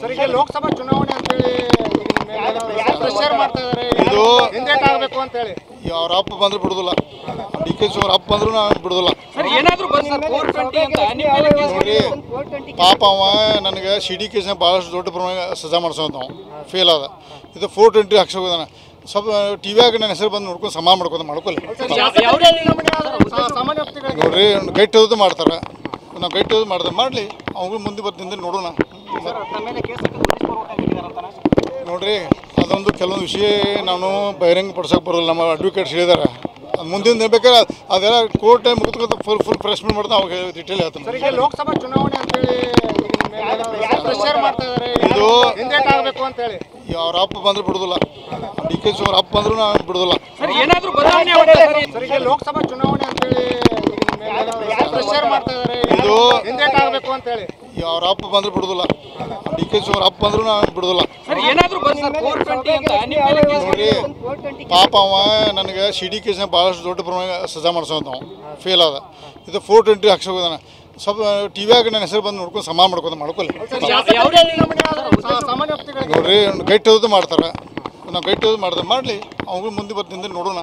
Sir, ಈಗ ಲೋಕಸಭಾ ಚುನಾವಣೆ ಅಂತ ಹೇಳಿ ಪ್ರೆಷರ್ ಮಾಡ್ತಾ ಇದ್ದಾರೆ, ಇದು ಹಿಂದೇಟ್ ಆಗಬೇಕು ಅಂತ ಹೇಳಿ. ಅವ್ರ ಅಪ್ಪ ಬಂದ್ರೆ ಬಿಡುದಿಲ್ಲ, ಡಿ ಕೆ ಶಿವರ ಅಪ್ಪ ಬಂದ್ರು ನಾವು ಬಿಡುದಿಲ್ಲ. ನೋಡ್ರಿ, ಪಾಪ ಅವ ನನಗೆ ಸಿಡಿ ಕೇಸ್ನ ಭಾಳಷ್ಟು ದೊಡ್ಡ ಪ್ರಮಾಣ ಸಜಾ ಮಾಡಿಸೋಂತ ನಾವು ಫೇಲ್ ಆದ. ಇದು 420 ಹಾಕ್ಸೋದಾನ. ಸ್ವಲ್ಪ ಟಿವಿಯಾಗ ನನ್ನ ಹೆಸರು ಬಂದು ನೋಡ್ಕೊಂಡು ಸಮ ಮಾಡ್ಕೊಳ್ಳಿ. ನೋಡ್ರಿ, ಗೈಟ್ ಮಾಡ್ತಾರೆ, ನಾವು ಗೈಟ್ ಮಾಡ್ತಾರೆ, ಮಾಡಲಿ, ಅವ್ಗಳು ಮುಂದೆ ಬರ್ತಿಂದ ನೋಡೋಣ. ನೋಡ್ರಿ, ಅದೊಂದು ಕೆಲವೊಂದು ವಿಷಯ ನಾನು ಬಹಿರಂಗ ಪಡಿಸೋಕೆ ಬರೋಲ್ಲ. ನಮ್ಮ ಅಡ್ವೊಕೇಟ್ಸ್ ಹೇಳಿದಾರೆ, ಮುಂದಿನ ಬೇಕಾದ್ರೆ ಅದೆಲ್ಲ ಕೋರ್ಟ್ ಮುಗಿದ ಫುಲ್ ಫ್ರೆಶ್ಮೆಂಟ್ ಮಾಡ್ತಾ ಅವಾಗ ಡೀಟೇಲ್ ಹೇಳ್ತಾನೆ. ಲೋಕಸಭಾ ಚುನಾವಣೆ ಅಂತ ಹೇಳಿ ಪ್ರೆಷರ್ ಮಾಡ್ತಾ ಇದ್ದಾರೆ, ಇದು ಹಿಂದೇಟ್ ಆಗಬೇಕು ಅಂತ ಹೇಳಿ. ಅವ್ರ ಅಪ್ಪ ಬಂದ್ರೆ ಬಿಡುದಿಲ್ಲ, ಡಿ ಕೆ ಶಿವರ ಅಪ್ಪ ಬಂದ್ರು ನಾವು ಬಿಡುದಿಲ್ಲ. ಸರ್, ಈಗ ಲೋಕಸಭಾ ಚುನಾವಣೆ ಅಂತ ಹೇಳಿ ಪ್ರೆಷರ್ ಮಾಡ್ತಾ ಇದ್ದಾರೆ, ಇದು ಹಿಂದೇಟ್ ಆಗಬೇಕು ಅಂತ ಹೇಳಿ. ಅವ್ರ ಅಪ್ಪ ಬಂದ್ರೆ ಬಿಡುದಿಲ್ಲ, ಡಿ ಕೆ ಶಿವರ ಅಪ್ಪ ಬಂದ್ರು ನಾವು ಬಿಡುದಿಲ್ಲ. ನೋಡ್ರಿ, ಪಾಪ ಅವ ನನಗೆ ಸಿಡಿ ಕೇಸ್ನ ಭಾಳಷ್ಟು ದೊಡ್ಡ ಪ್ರಮಾಣ ಸಜಾ ಮಾಡಿಸೋಂತ ನಾವು ಫೇಲ್ ಆದ. ಇದು 420 ಹಾಕ್ಸೋದಾನ. ಸ್ವಲ್ಪ ಟಿವಿಯಾಗ ನನ್ನ ಹೆಸರು ಬಂದು ನೋಡ್ಕೊಂಡು ಸಮ ಮಾಡ್ಕೊಳ್ಳಿ. ನೋಡ್ರಿ, ಗೈಟ್ ಮಾಡ್ತಾರೆ, ನಾವು ಗೈಟ್ ಮಾಡ್ತಾರೆ, ಮಾಡಲಿ, ಅವ್ಗಳು ಮುಂದೆ ಬರ್ತಿಂದ ನೋಡೋಣ.